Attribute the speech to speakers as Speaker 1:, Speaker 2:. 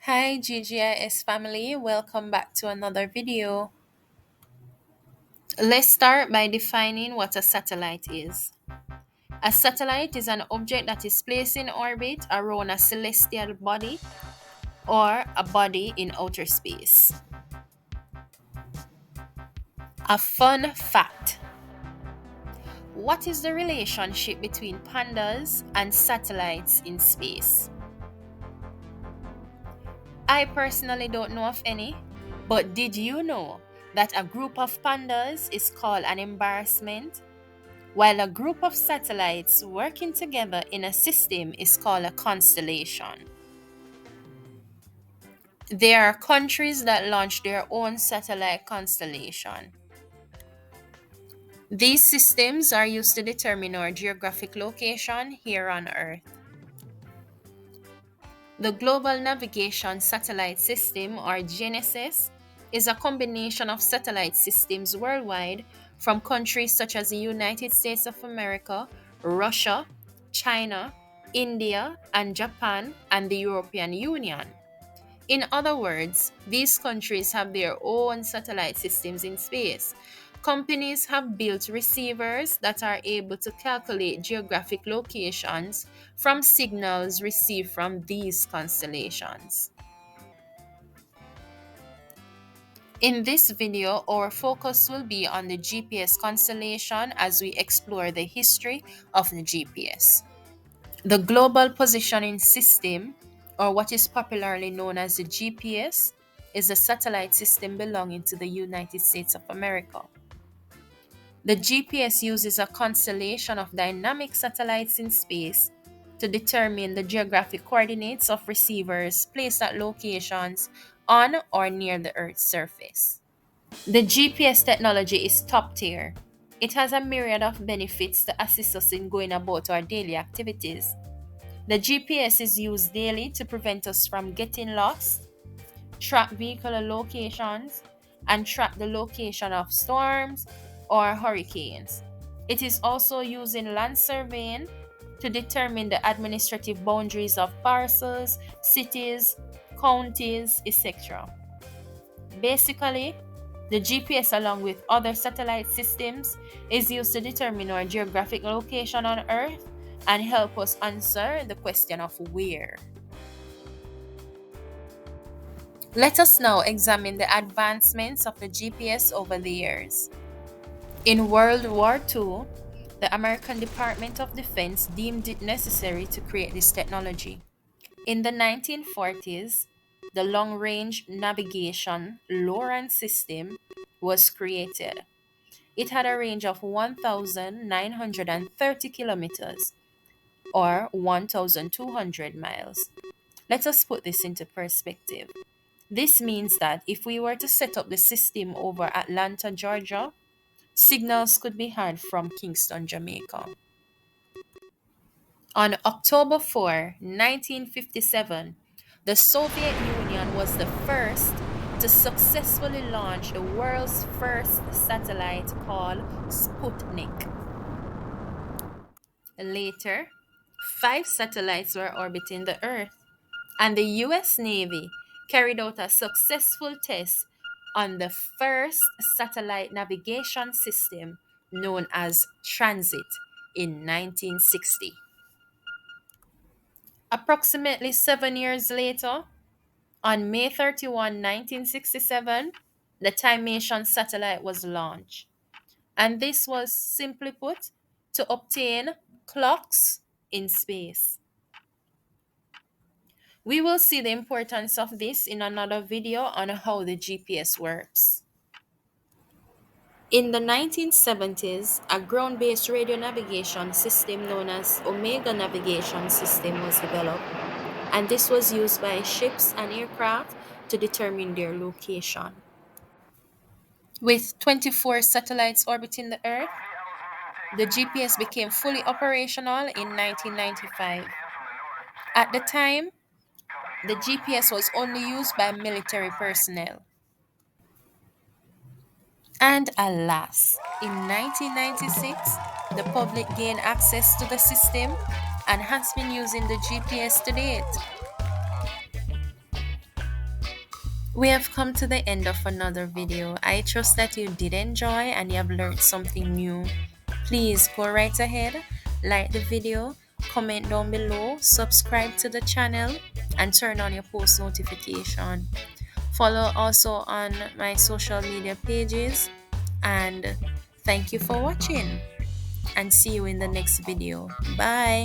Speaker 1: Hi ggis family, welcome back to another video. Let's start by defining what a satellite is. A satellite is an object that is placed in orbit around a celestial body or a body in outer space. A fun fact. What is the relationship between pandas and satellites in space? I personally don't know of any, but did you know that a group of pandas is called an embarrassment, while a group of satellites working together in a system is called a constellation? There are countries that launch their own satellite constellation. These systems are used to determine our geographic location here on Earth. The Global Navigation Satellite System, or GNSS, is a combination of satellite systems worldwide from countries such as the United States of America, Russia, China, India, and Japan, and the European Union. In other words, these countries have their own satellite systems in space. Companies have built receivers that are able to calculate geographic locations from signals received from these constellations. In this video, our focus will be on the GPS constellation as we explore the history of the GPS. The Global Positioning System, or what is popularly known as the GPS, is a satellite system belonging to the United States of America. The GPS uses a constellation of dynamic satellites in space to determine the geographic coordinates of receivers placed at locations on or near the Earth's surface. The GPS technology is top tier. It has a myriad of benefits to assist us in going about our daily activities. The GPS is used daily to prevent us from getting lost, track vehicle locations, and track the location of storms or hurricanes. It is also used in land surveying to determine the administrative boundaries of parcels, cities, counties, etc. Basically, the GPS, along with other satellite systems, is used to determine our geographic location on Earth and help us answer the question of where. Let us now examine the advancements of the GPS over the years. In World War II, the American Department of Defense deemed it necessary to create this technology. In the 1940s, the Long Range Navigation LORAN system was created. It had a range of 1,930 kilometers or 1,200 miles. Let us put this into perspective. This means that if we were to set up the system over Atlanta, Georgia, signals could be heard from Kingston, Jamaica. On October 4, 1957, the Soviet Union was the first to successfully launch the world's first satellite called Sputnik. Later, 5 satellites were orbiting the Earth, and the US Navy carried out a successful test on the first satellite navigation system known as Transit in 1960. Approximately 7 years later, on May 31, 1967, the Timation satellite was launched. And this was, simply put, to obtain clocks in space. We will see the importance of this in another video on how the GPS works. In the 1970s, a ground-based radio navigation system known as Omega Navigation System was developed, and this was used by ships and aircraft to determine their location. With 24 satellites orbiting the Earth, the GPS became fully operational in 1995. At the time, the GPS was only used by military personnel. And alas, in 1996, the public gained access to the system and has been using the GPS to date. We have come to the end of another video. I trust that you did enjoy and you have learned something new. Please go right ahead, like the video, comment down below, subscribe to the channel, and turn on your post notification. Follow also on my social media pages. And thank you for watching, and see you in the next video. Bye.